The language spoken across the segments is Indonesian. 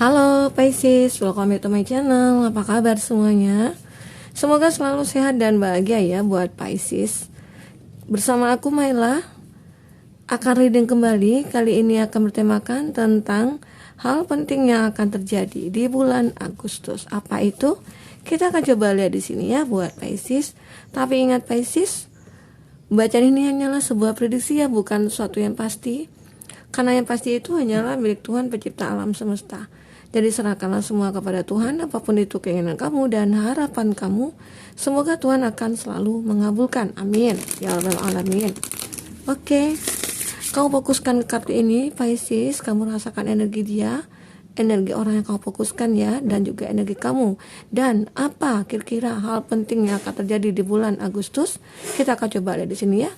Halo Pisces, welcome back to my channel. Apa kabar semuanya? Semoga selalu sehat dan bahagia ya buat Pisces. Bersama aku Maila akan reading kembali. Kali ini akan bertemakan tentang hal penting yang akan terjadi di bulan Agustus. Apa itu? Kita akan coba lihat di sini ya buat Pisces. Tapi ingat Pisces, bacaan ini hanyalah sebuah prediksi ya, bukan sesuatu yang pasti. Karena yang pasti itu hanyalah milik Tuhan pencipta alam semesta. Jadi serahkanlah semua kepada Tuhan, apapun itu keinginan kamu dan harapan kamu. Semoga Tuhan akan selalu mengabulkan. Amin. Ya Rabbal Alamin. Oke. Kamu fokuskan ke kartu ini, Pisces. Kamu rasakan energi dia, energi orang yang kamu fokuskan ya, dan juga energi kamu. Dan apa kira-kira hal penting yang akan terjadi di bulan Agustus? Kita akan coba lihat di sini ya.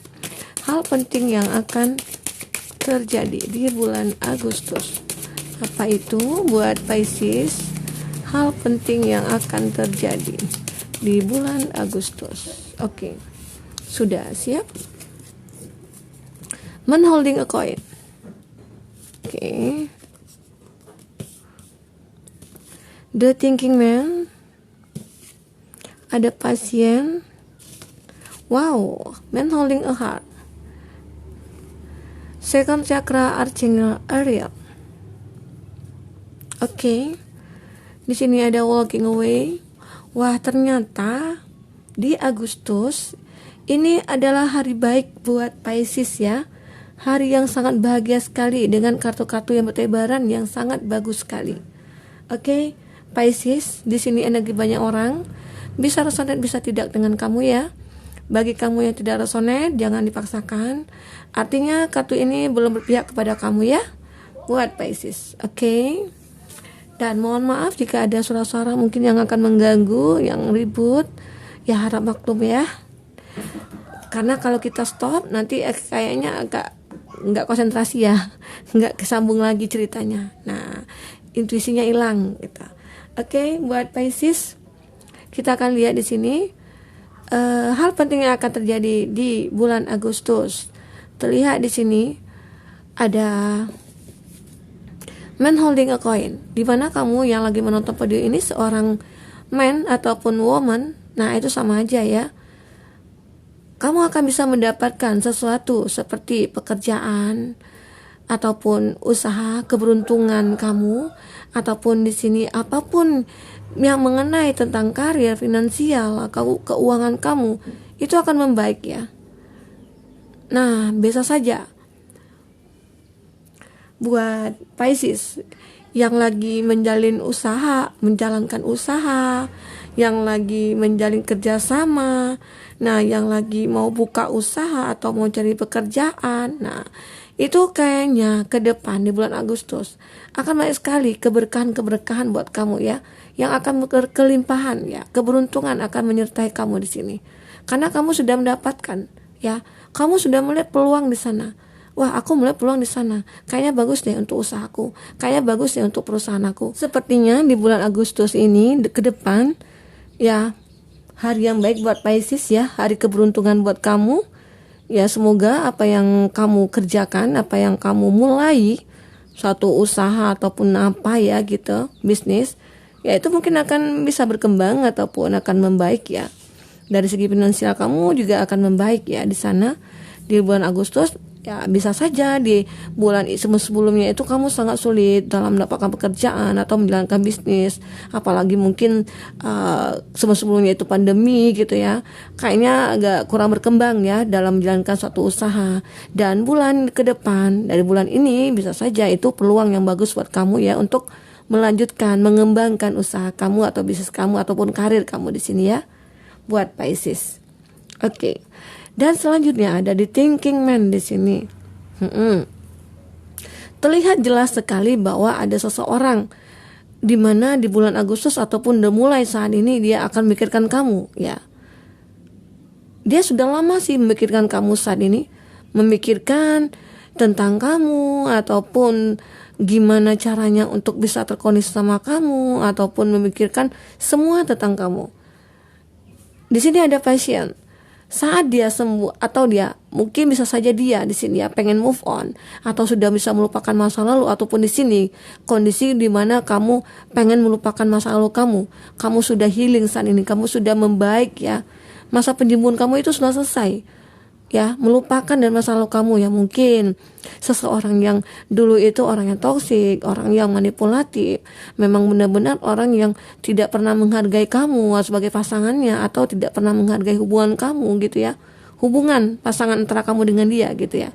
Hal penting yang akan terjadi di bulan Agustus. Apa itu buat Pisces? Hal penting yang akan terjadi di bulan Agustus. Oke. Sudah siap? Man holding a coin. Oke. The thinking man. Ada pasien. Wow, man holding a heart. Second chakra Archangel Ariel. Oke. Di sini ada walking away. Wah, ternyata di Agustus ini adalah hari baik buat Pisces ya. Hari yang sangat bahagia sekali dengan kartu-kartu yang bertebaran yang sangat bagus sekali. Oke, Pisces, di sini energi banyak orang. Bisa resonate, bisa tidak dengan kamu ya. Bagi kamu yang tidak resonate, jangan dipaksakan. Artinya kartu ini belum berpihak kepada kamu ya, buat Pisces. Oke. Dan mohon maaf jika ada suara-suara mungkin yang akan mengganggu, yang ribut. Ya harap maklum ya. Karena kalau kita stop nanti kayaknya agak nggak konsentrasi ya, nggak kesambung lagi ceritanya. Nah, intuisinya hilang gitu. Oke, buat Pisces, kita akan lihat di sini hal penting yang akan terjadi di bulan Agustus. Terlihat di sini ada man holding a coin. Di mana kamu yang lagi menonton video ini seorang man ataupun woman, nah itu sama aja ya. Kamu akan bisa mendapatkan sesuatu seperti pekerjaan ataupun usaha, keberuntungan kamu, ataupun di sini apapun yang mengenai tentang karir, finansial, keuangan kamu, itu akan membaik ya. Nah, bisa saja buat Pisces yang lagi menjalin usaha, menjalankan usaha, yang lagi menjalin kerjasama, nah yang lagi mau buka usaha atau mau cari pekerjaan, nah itu kayaknya ke depan di bulan Agustus akan banyak sekali keberkahan buat kamu ya, yang akan berkelimpahan ya, keberuntungan akan menyertai kamu di sini, karena kamu sudah mendapatkan ya, kamu sudah melihat peluang di sana. Wah, aku melihat peluang di sana. Kayaknya bagus deh untuk usahaku. Kayaknya bagus deh untuk perusahaan aku. Sepertinya di bulan Agustus ini ke depan ya, hari yang baik buat Pisces ya, hari keberuntungan buat kamu. Ya, semoga apa yang kamu kerjakan, apa yang kamu mulai, suatu usaha ataupun apa ya gitu, bisnis, ya itu mungkin akan bisa berkembang ataupun akan membaik ya. Dari segi finansial kamu juga akan membaik ya di sana di bulan Agustus. Ya bisa saja di bulan sebelumnya itu kamu sangat sulit dalam mendapatkan pekerjaan atau menjalankan bisnis, apalagi mungkin sebelumnya itu pandemi gitu ya, kayaknya agak kurang berkembang ya dalam menjalankan suatu usaha. Dan bulan ke depan dari bulan ini bisa saja itu peluang yang bagus buat kamu ya untuk melanjutkan, mengembangkan usaha kamu atau bisnis kamu ataupun karir kamu di sini ya, buat Pisces. Oke. Dan selanjutnya ada di thinking man di sini. Terlihat jelas sekali bahwa ada seseorang di mana di bulan Agustus ataupun mulai saat ini dia akan memikirkan kamu ya. Dia sudah lama sih memikirkan kamu saat ini, memikirkan tentang kamu ataupun gimana caranya untuk bisa terkoneksi sama kamu ataupun memikirkan semua tentang kamu. Di sini ada passion. saat dia sembuh, atau dia mungkin bisa saja dia di sini ya pengen move on atau sudah bisa melupakan masa lalu, ataupun di sini kondisi di mana kamu pengen melupakan masa lalu kamu sudah healing saat ini, kamu sudah membaik ya, masa penyembuhan kamu itu sudah selesai ya, melupakan dan masa lalu kamu ya. Mungkin seseorang yang dulu itu orang yang toksik, orang yang manipulatif, memang benar-benar orang yang tidak pernah menghargai kamu sebagai pasangannya, atau tidak pernah menghargai hubungan kamu gitu ya, hubungan pasangan antara kamu dengan dia gitu ya.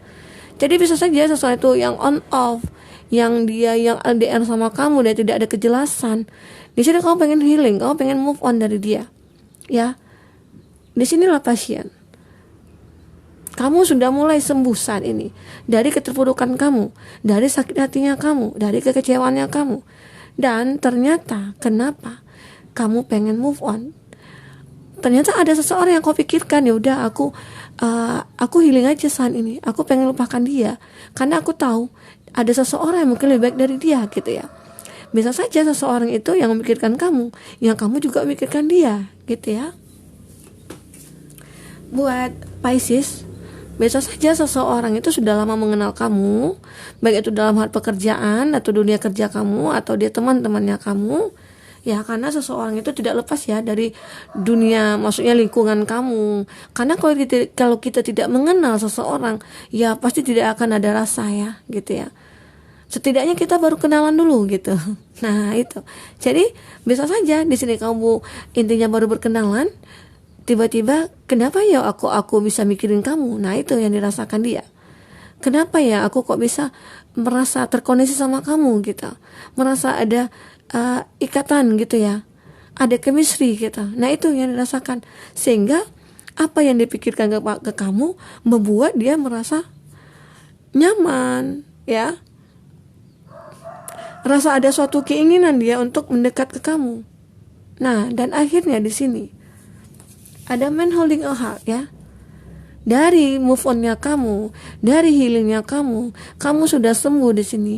Jadi bisa saja sesuatu yang on off, yang dia yang LDR sama kamu, dia tidak ada kejelasan. Di sini kamu pengen healing, kamu pengen move on dari dia ya. Di sinilah pasien. Kamu sudah mulai sembuh saat ini dari keterpurukan kamu, dari sakit hatinya kamu, dari kekecewaannya kamu. Dan ternyata kenapa kamu pengen move on? Ternyata ada seseorang yang kau pikirkan, ya udah aku healing aja saat ini. Aku pengen lupakan dia karena aku tahu ada seseorang yang mungkin lebih baik dari dia gitu ya. Bisa saja seseorang itu yang memikirkan kamu, yang kamu juga memikirkan dia gitu ya. Buat Pisces, bisa saja seseorang itu sudah lama mengenal kamu, baik itu dalam hal pekerjaan atau dunia kerja kamu, atau dia teman-temannya kamu ya, karena seseorang itu tidak lepas ya dari dunia, maksudnya lingkungan kamu. Karena kalau kita tidak mengenal seseorang ya pasti tidak akan ada rasa ya gitu ya. Setidaknya kita baru kenalan dulu gitu. Nah itu, jadi bisa saja di sini kamu intinya baru berkenalan, tiba-tiba kenapa ya aku bisa mikirin kamu. Nah itu yang dirasakan dia. Kenapa ya aku kok bisa merasa terkoneksi sama kamu gitu, merasa ada ikatan gitu ya, ada chemistry gitu. Nah itu yang dirasakan, sehingga apa yang dipikirkan ke kamu membuat dia merasa nyaman ya, rasa ada suatu keinginan dia untuk mendekat ke kamu. Nah dan akhirnya di sini ada man holding a heart ya. Dari move onnya kamu, dari healingnya kamu sudah sembuh di sini.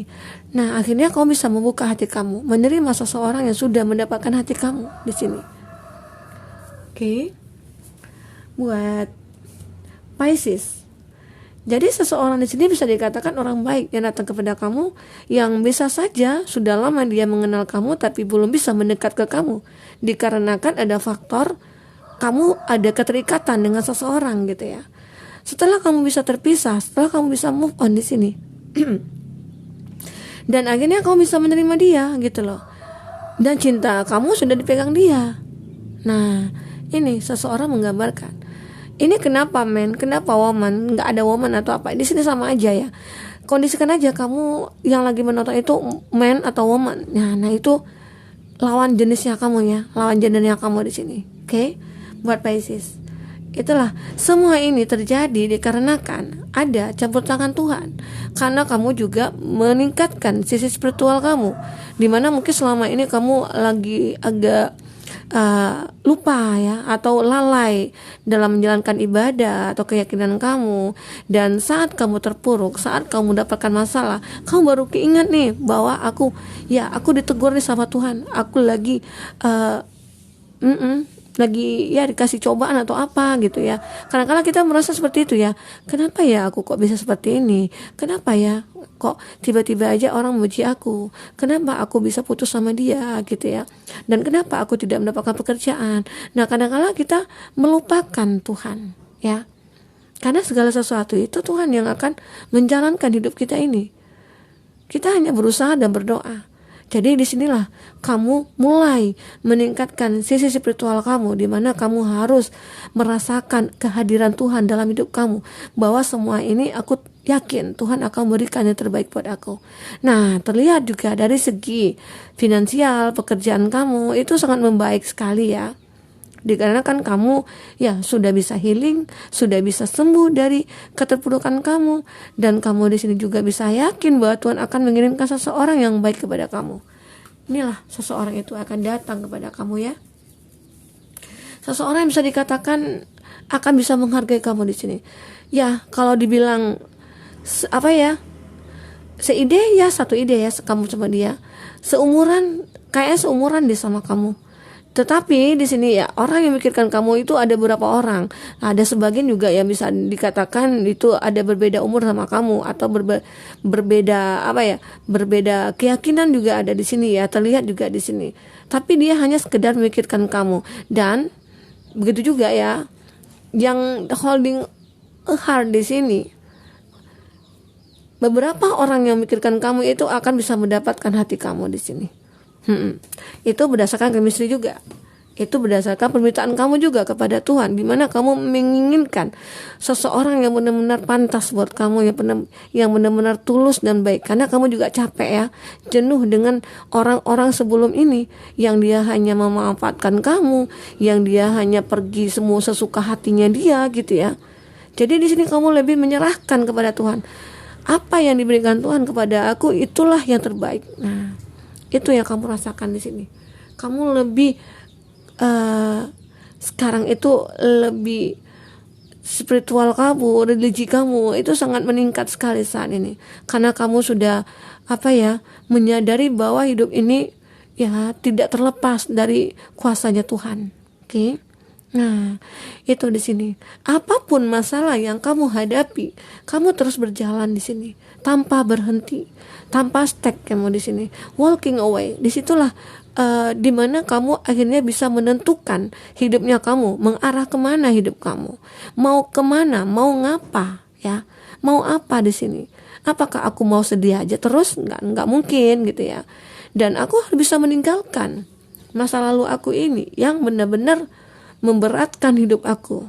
Nah akhirnya kamu bisa membuka hati kamu, menerima seseorang yang sudah mendapatkan hati kamu di sini. Oke. Buat Pisces, jadi seseorang di sini bisa dikatakan orang baik yang datang kepada kamu, yang bisa saja sudah lama dia mengenal kamu tapi belum bisa mendekat ke kamu, dikarenakan ada faktor kamu ada keterikatan dengan seseorang gitu ya. Setelah kamu bisa terpisah, setelah kamu bisa move on di sini, dan akhirnya kamu bisa menerima dia gitu loh, dan cinta kamu sudah dipegang dia. Nah ini seseorang menggambarkan ini kenapa men, kenapa woman, nggak ada woman atau apa di sini, sama aja ya. Kondisikan aja kamu yang lagi menonton itu man atau woman. Nah itu lawan jenisnya kamu ya, lawan gendernya kamu di sini. Oke. Buat Pisces, itulah semua ini terjadi dikarenakan ada campur tangan Tuhan, karena kamu juga meningkatkan sisi spiritual kamu, dimana mungkin selama ini kamu lagi agak lupa ya, atau lalai dalam menjalankan ibadah atau keyakinan kamu. Dan saat kamu terpuruk, saat kamu mendapatkan masalah, kamu baru keingat nih bahwa aku ditegur nih sama Tuhan, aku lagi lagi ya dikasih cobaan atau apa gitu ya. Kadang-kadang kita merasa seperti itu ya, kenapa ya aku kok bisa seperti ini, kenapa ya kok tiba-tiba aja orang memuji aku, kenapa aku bisa putus sama dia gitu ya, dan kenapa aku tidak mendapatkan pekerjaan. Nah kadang-kadang kita melupakan Tuhan ya, karena segala sesuatu itu Tuhan yang akan menjalankan hidup kita ini. Kita hanya berusaha dan berdoa. Jadi disinilah kamu mulai meningkatkan sisi spiritual kamu, di mana kamu harus merasakan kehadiran Tuhan dalam hidup kamu, bahwa semua ini aku yakin Tuhan akan memberikan yang terbaik buat aku. Nah terlihat juga dari segi finansial, pekerjaan kamu itu sangat membaik sekali ya, dikarenakan kamu ya sudah bisa healing, sudah bisa sembuh dari keterpurukan kamu, dan kamu di sini juga bisa yakin bahwa Tuhan akan mengirimkan seseorang yang baik kepada kamu. Inilah seseorang itu akan datang kepada kamu ya. Seseorang yang bisa dikatakan akan bisa menghargai kamu di sini. Ya kalau dibilang apa ya, satu ide ya kamu sama dia, seumuran, kayaknya seumuran deh sama kamu. Tetapi di sini ya, orang yang memikirkan kamu itu ada beberapa orang. Ada sebagian juga yang bisa dikatakan itu ada berbeda umur sama kamu, atau berbeda apa ya? Berbeda keyakinan juga ada di sini ya, terlihat juga di sini. Tapi dia hanya sekedar memikirkan kamu. Dan begitu juga ya, yang holding a heart di sini, beberapa orang yang memikirkan kamu itu akan bisa mendapatkan hati kamu di sini. Itu berdasarkan chemistry juga. Itu berdasarkan permintaan kamu juga kepada Tuhan, di mana kamu menginginkan seseorang yang benar-benar pantas buat kamu, yang benar-benar tulus dan baik. Karena kamu juga capek ya, jenuh dengan orang-orang sebelum ini yang dia hanya memanfaatkan kamu, yang dia hanya pergi semua sesuka hatinya dia gitu ya. Jadi di sini kamu lebih menyerahkan kepada Tuhan. Apa yang diberikan Tuhan kepada aku, itulah yang terbaik. Nah, itu yang kamu rasakan di sini. Kamu lebih sekarang itu lebih spiritual kamu, religi kamu itu sangat meningkat sekali saat ini. Karena kamu sudah menyadari bahwa hidup ini ya tidak terlepas dari kuasanya Tuhan. Oke. Nah, itu di sini. Apapun masalah yang kamu hadapi, kamu terus berjalan di sini tanpa berhenti, tanpa stuck kamu di sini. Walking away. Disitulah dimana kamu akhirnya bisa menentukan hidupnya kamu, mengarah kemana hidup kamu, mau kemana, mau ngapa, ya, mau apa di sini. Apakah aku mau sedih aja terus? Nggak mungkin gitu ya. Dan aku harus bisa meninggalkan masa lalu aku ini yang benar-benar memberatkan hidup aku.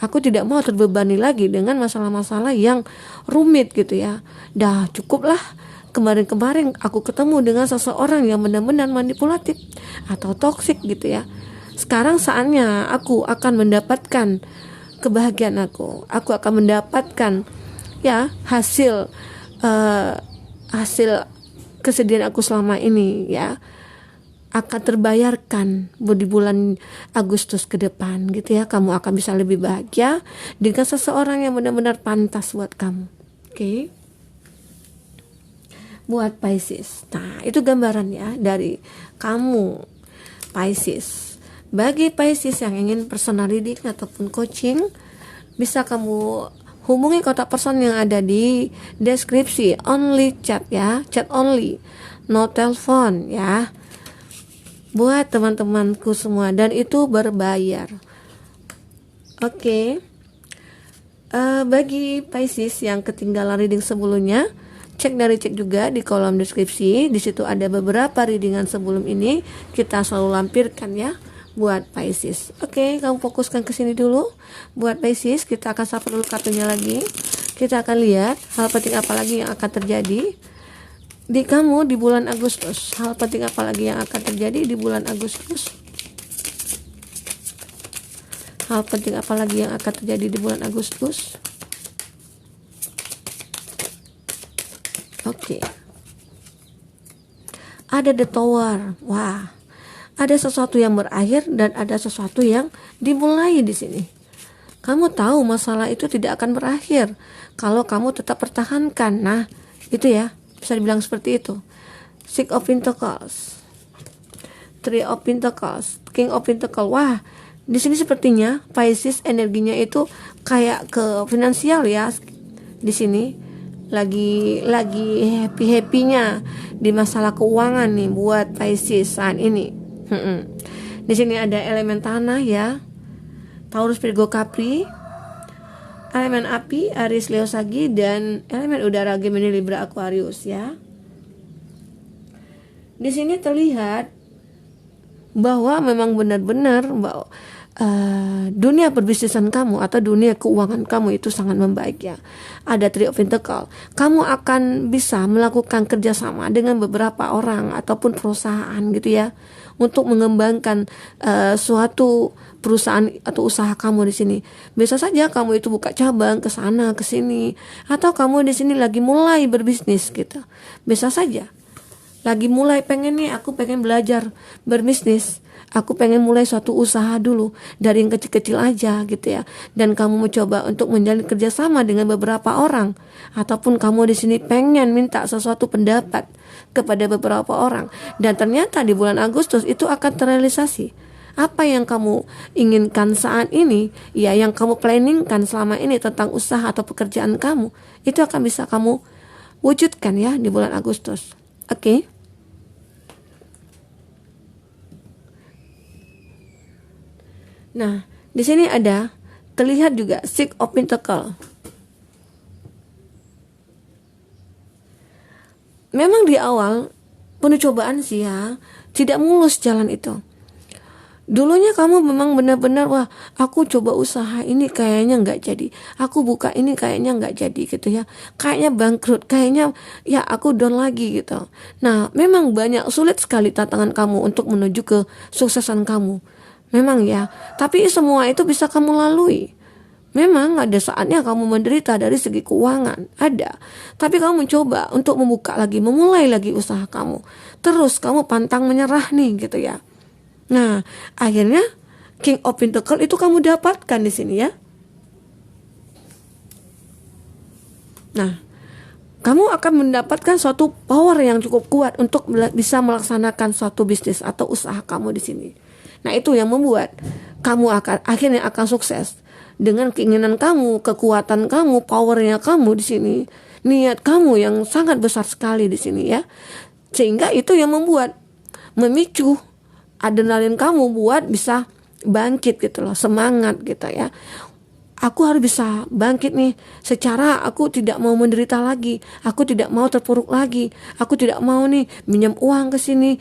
Aku tidak mau terbebani lagi dengan masalah-masalah yang rumit gitu ya. Dah cukuplah. Kemarin-kemarin aku ketemu dengan seseorang yang benar-benar manipulatif atau toksik gitu ya. Sekarang saatnya aku akan mendapatkan kebahagiaan aku. Aku akan mendapatkan ya hasil kesedihan aku selama ini ya, akan terbayarkan di bulan Agustus ke depan gitu ya. Kamu akan bisa lebih bahagia dengan seseorang yang benar-benar pantas buat kamu. Oke. Buat Pisces. Nah, itu gambaran ya dari kamu Pisces. Bagi Pisces yang ingin personal reading ataupun coaching, bisa kamu hubungi kontak person yang ada di deskripsi. Only chat ya, chat only, no telepon ya. Buat teman-temanku semua, dan itu berbayar. Oke. Bagi Pisces yang ketinggalan reading sebelumnya, cek juga di kolom deskripsi. Di situ ada beberapa readingan sebelum ini kita selalu lampirkan ya buat Pisces. Oke, kamu fokuskan ke sini dulu. Buat Pisces, kita akan sapa dulu kartunya lagi. Kita akan lihat hal penting apa lagi yang akan terjadi di kamu di bulan Agustus. Hal penting apa lagi yang akan terjadi di bulan Agustus? Hal penting apa lagi yang akan terjadi di bulan Agustus? Oke. Ada the Tower. Wah. Ada sesuatu yang berakhir dan ada sesuatu yang dimulai di sini. Kamu tahu masalah itu tidak akan berakhir kalau kamu tetap pertahankan. Nah, itu ya, bisa dibilang seperti itu. Six of Pentacles, Three of Pentacles, King of Pentacles. Wah, di sini sepertinya Pisces energinya itu kayak ke finansial ya. Di sini lagi happy-happynya di masalah keuangan nih buat Pisces saat ini. Di sini ada elemen tanah ya, Taurus, Virgo, Capri, elemen api Aries, Leo, Sagi, dan elemen udara Gemini, Libra, Aquarius ya. Di sini terlihat bahwa memang benar-benar bahwa dunia perbisnisan kamu atau dunia keuangan kamu itu sangat membaik ya. Ada Three of Pentacles. Kamu akan bisa melakukan kerjasama dengan beberapa orang ataupun perusahaan gitu ya, untuk mengembangkan suatu perusahaan atau usaha kamu di sini. Bisa saja kamu itu buka cabang ke sana ke sini, atau kamu di sini lagi mulai berbisnis gitu. Bisa saja lagi mulai aku pengen belajar berbisnis. Aku pengen mulai suatu usaha dulu dari yang kecil-kecil aja gitu ya. Dan kamu mencoba untuk menjalin kerjasama dengan beberapa orang, ataupun kamu di sini pengen minta sesuatu pendapat kepada beberapa orang. Dan ternyata di bulan Agustus itu akan terrealisasi. Apa yang kamu inginkan saat ini, ya yang kamu planningkan selama ini tentang usaha atau pekerjaan kamu, itu akan bisa kamu wujudkan ya di bulan Agustus. Oke. Nah, di sini ada terlihat juga Six of Pentacles. Memang di awal penuh cobaan sih ya, tidak mulus jalan itu. Dulunya kamu memang benar-benar, wah aku coba usaha ini kayaknya nggak jadi, aku buka ini kayaknya nggak jadi gitu ya, kayaknya bangkrut, kayaknya ya aku down lagi gitu. Nah memang banyak sulit sekali tantangan kamu untuk menuju ke suksesan kamu, memang ya, tapi semua itu bisa kamu lalui. Memang ada saatnya kamu menderita dari segi keuangan, ada. Tapi kamu mencoba untuk membuka lagi, memulai lagi usaha kamu. Terus kamu pantang menyerah nih gitu ya. Nah, akhirnya King of Pentacles itu kamu dapatkan di sini ya. Nah, kamu akan mendapatkan suatu power yang cukup kuat untuk bisa melaksanakan suatu bisnis atau usaha kamu di sini. Nah, itu yang membuat kamu akhirnya akan sukses dengan keinginan kamu, kekuatan kamu, powernya kamu di sini, niat kamu yang sangat besar sekali di sini ya. Sehingga itu yang membuat memicu adrenalin kamu buat bisa bangkit gitu loh, semangat gitu ya. Aku harus bisa bangkit nih, secara aku tidak mau menderita lagi, aku tidak mau terpuruk lagi, aku tidak mau nih minjam uang ke sini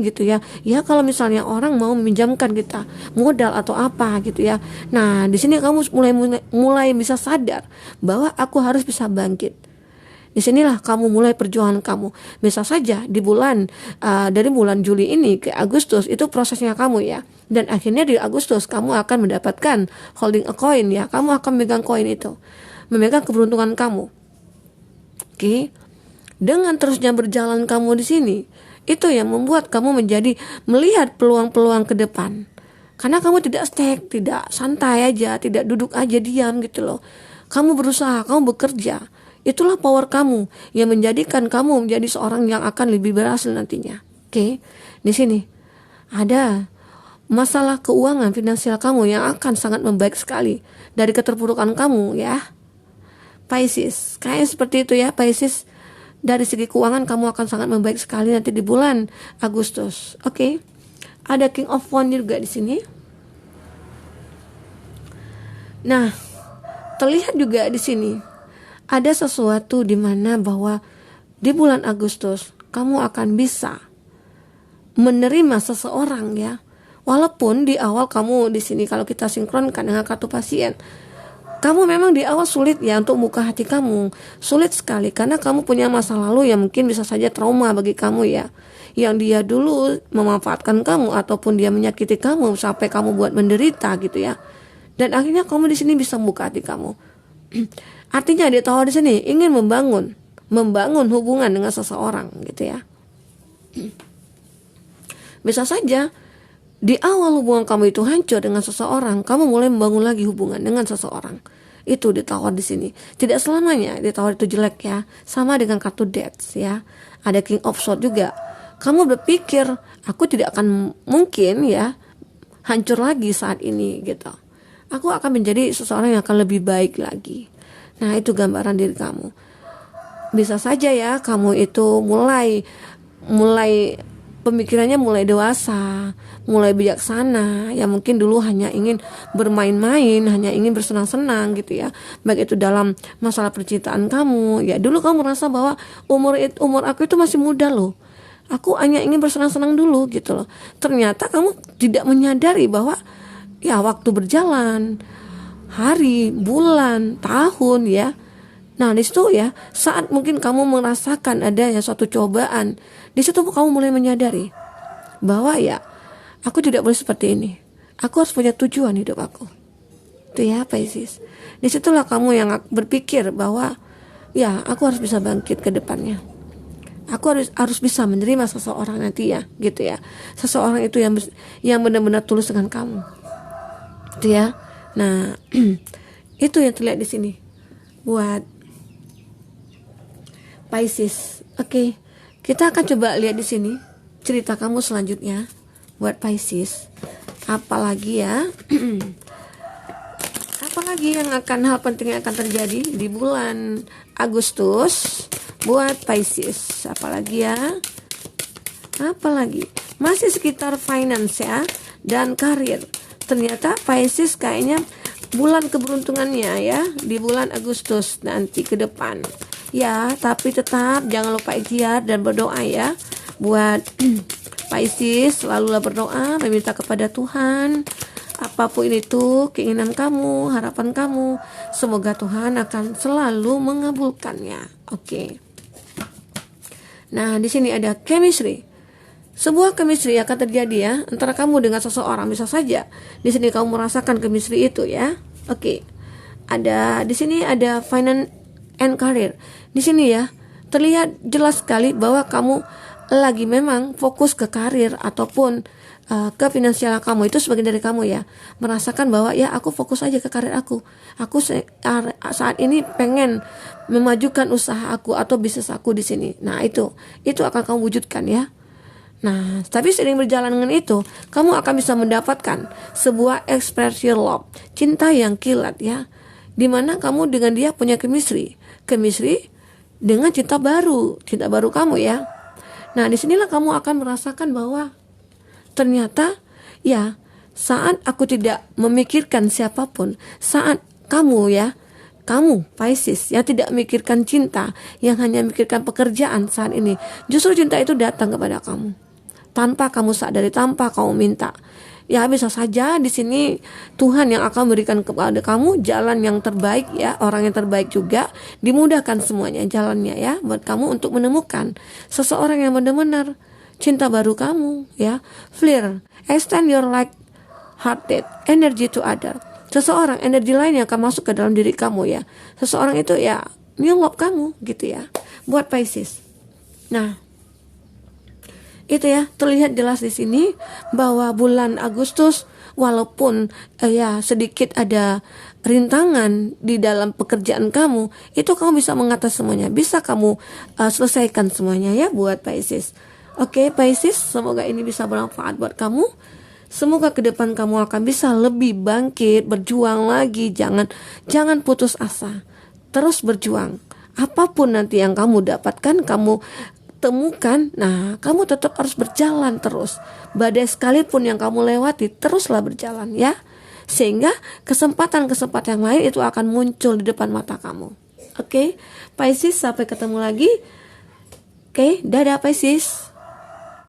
gitu ya. Ya kalau misalnya orang mau meminjamkan kita modal atau apa gitu ya. Nah, di sini kamu mulai bisa sadar bahwa aku harus bisa bangkit. Disinilah kamu mulai perjuangan kamu. Bisa saja di dari bulan Juli ini ke Agustus itu prosesnya kamu ya. Dan akhirnya di Agustus kamu akan mendapatkan holding a coin ya. Kamu akan memegang koin itu, memegang keberuntungan kamu. Oke. Dengan terusnya berjalan kamu di sini, itu yang membuat kamu menjadi melihat peluang-peluang ke depan. Karena kamu tidak stuck, tidak santai aja, tidak duduk aja diam gitu loh. Kamu berusaha, kamu bekerja. Itulah power kamu yang menjadikan kamu menjadi seorang yang akan lebih berhasil nantinya. Oke. Di sini ada masalah keuangan finansial kamu yang akan sangat membaik sekali dari keterpurukan kamu ya. Pisces, kayak seperti itu ya Pisces. Dari segi keuangan kamu akan sangat membaik sekali nanti di bulan Agustus. Oke. Ada King of Wands juga di sini. Nah, terlihat juga di sini ada sesuatu di mana bahwa di bulan Agustus kamu akan bisa menerima seseorang ya. Walaupun di awal kamu di sini kalau kita sinkronkan dengan kartu pasien, kamu memang di awal sulit ya untuk buka hati kamu. Sulit sekali karena kamu punya masa lalu yang mungkin bisa saja trauma bagi kamu ya. Yang dia dulu memanfaatkan kamu ataupun dia menyakiti kamu sampai kamu buat menderita gitu ya. Dan akhirnya kamu di sini bisa membuka hati kamu. Artinya dia tahu di sini ingin membangun hubungan dengan seseorang gitu ya. Bisa saja di awal hubungan kamu itu hancur dengan seseorang, kamu mulai membangun lagi hubungan dengan seseorang. Itu ditawar di sini. Tidak selamanya ditawar itu jelek ya. Sama dengan kartu Death ya. Ada King of Swords juga. Kamu berpikir aku tidak akan mungkin ya hancur lagi saat ini gitu. Aku akan menjadi seseorang yang akan lebih baik lagi. Nah, itu gambaran diri kamu. Bisa saja ya kamu itu mulai pemikirannya mulai dewasa, mulai bijaksana. Ya mungkin dulu hanya ingin bermain-main, hanya ingin bersenang-senang gitu ya. Baik itu dalam masalah percintaan kamu. Ya dulu kamu merasa bahwa umur aku itu masih muda loh. Aku hanya ingin bersenang-senang dulu gitu loh. Ternyata kamu tidak menyadari bahwa ya waktu berjalan, hari, bulan, tahun ya. Nah di situ ya, saat mungkin kamu merasakan adanya suatu cobaan, di situ kamu mulai menyadari bahwa ya, aku tidak boleh seperti ini. Aku harus punya tujuan hidup aku. Itu ya Pisces. Disitulah kamu yang berpikir bahwa ya, aku harus bisa bangkit ke depannya. Aku harus bisa menerima seseorang nanti ya, gitu ya. Seseorang itu yang benar-benar tulus dengan kamu. Itu ya. Nah, itu yang terlihat di sini buat Pisces. Oke. Kita akan coba lihat di sini cerita kamu selanjutnya buat Pisces. Apalagi ya? Apalagi yang hal penting yang akan terjadi di bulan Agustus buat Pisces? Apalagi ya? Apalagi? Masih sekitar finance ya dan karir. Ternyata Pisces kayaknya bulan keberuntungannya ya di bulan Agustus nanti ke depan. Ya, tapi tetap jangan lupa ikhtiar dan berdoa ya. Buat Pisces, selalulah berdoa, meminta kepada Tuhan apapun itu keinginan kamu, harapan kamu, semoga Tuhan akan selalu mengabulkannya. Oke. Nah, di sini ada chemistry. Sebuah chemistry akan terjadi ya antara kamu dengan seseorang, bisa saja di sini kamu merasakan chemistry itu ya. Oke. Di sini ada finance and career. Di sini ya terlihat jelas sekali bahwa kamu lagi memang fokus ke karir ataupun ke finansial kamu. Itu sebagian dari kamu ya, merasakan bahwa ya aku fokus aja ke karir aku saat ini pengen memajukan usaha aku atau bisnis aku di sini. Nah itu akan kamu wujudkan ya. Nah tapi seiring berjalan dengan itu, kamu akan bisa mendapatkan sebuah ekspresi love, cinta yang kilat ya, dimana kamu dengan dia punya chemistry dengan cinta baru kamu ya. Nah, disinilah kamu akan merasakan bahwa ternyata ya saat aku tidak memikirkan siapapun, saat kamu Pisces yang tidak memikirkan cinta, yang hanya memikirkan pekerjaan saat ini, justru cinta itu datang kepada kamu tanpa kamu sadari, tanpa kamu minta. Ya bisa saja di sini Tuhan yang akan berikan kepada kamu jalan yang terbaik ya, orang yang terbaik juga, dimudahkan semuanya jalannya ya buat kamu untuk menemukan seseorang yang benar-benar cinta baru kamu ya. Flare, extend your like hearted energy to other. Seseorang energi lain yang akan masuk ke dalam diri kamu ya. Seseorang itu ya nyelop kamu gitu ya buat Pisces. Nah, itu ya terlihat jelas di sini bahwa bulan Agustus walaupun ya sedikit ada rintangan di dalam pekerjaan kamu, itu kamu bisa mengatasi semuanya, bisa kamu selesaikan semuanya ya buat Pisces. Oke Pisces, semoga ini bisa bermanfaat buat kamu. Semoga ke depan kamu akan bisa lebih bangkit, berjuang lagi, jangan putus asa. Terus berjuang. Apapun nanti yang kamu dapatkan, kamu temukan, nah kamu tetap harus berjalan terus. Badai sekalipun yang kamu lewati, teruslah berjalan ya. Sehingga kesempatan-kesempatan yang lain itu akan muncul di depan mata kamu. Oke, Pisces, sampai ketemu lagi. Oke, dadah Pisces.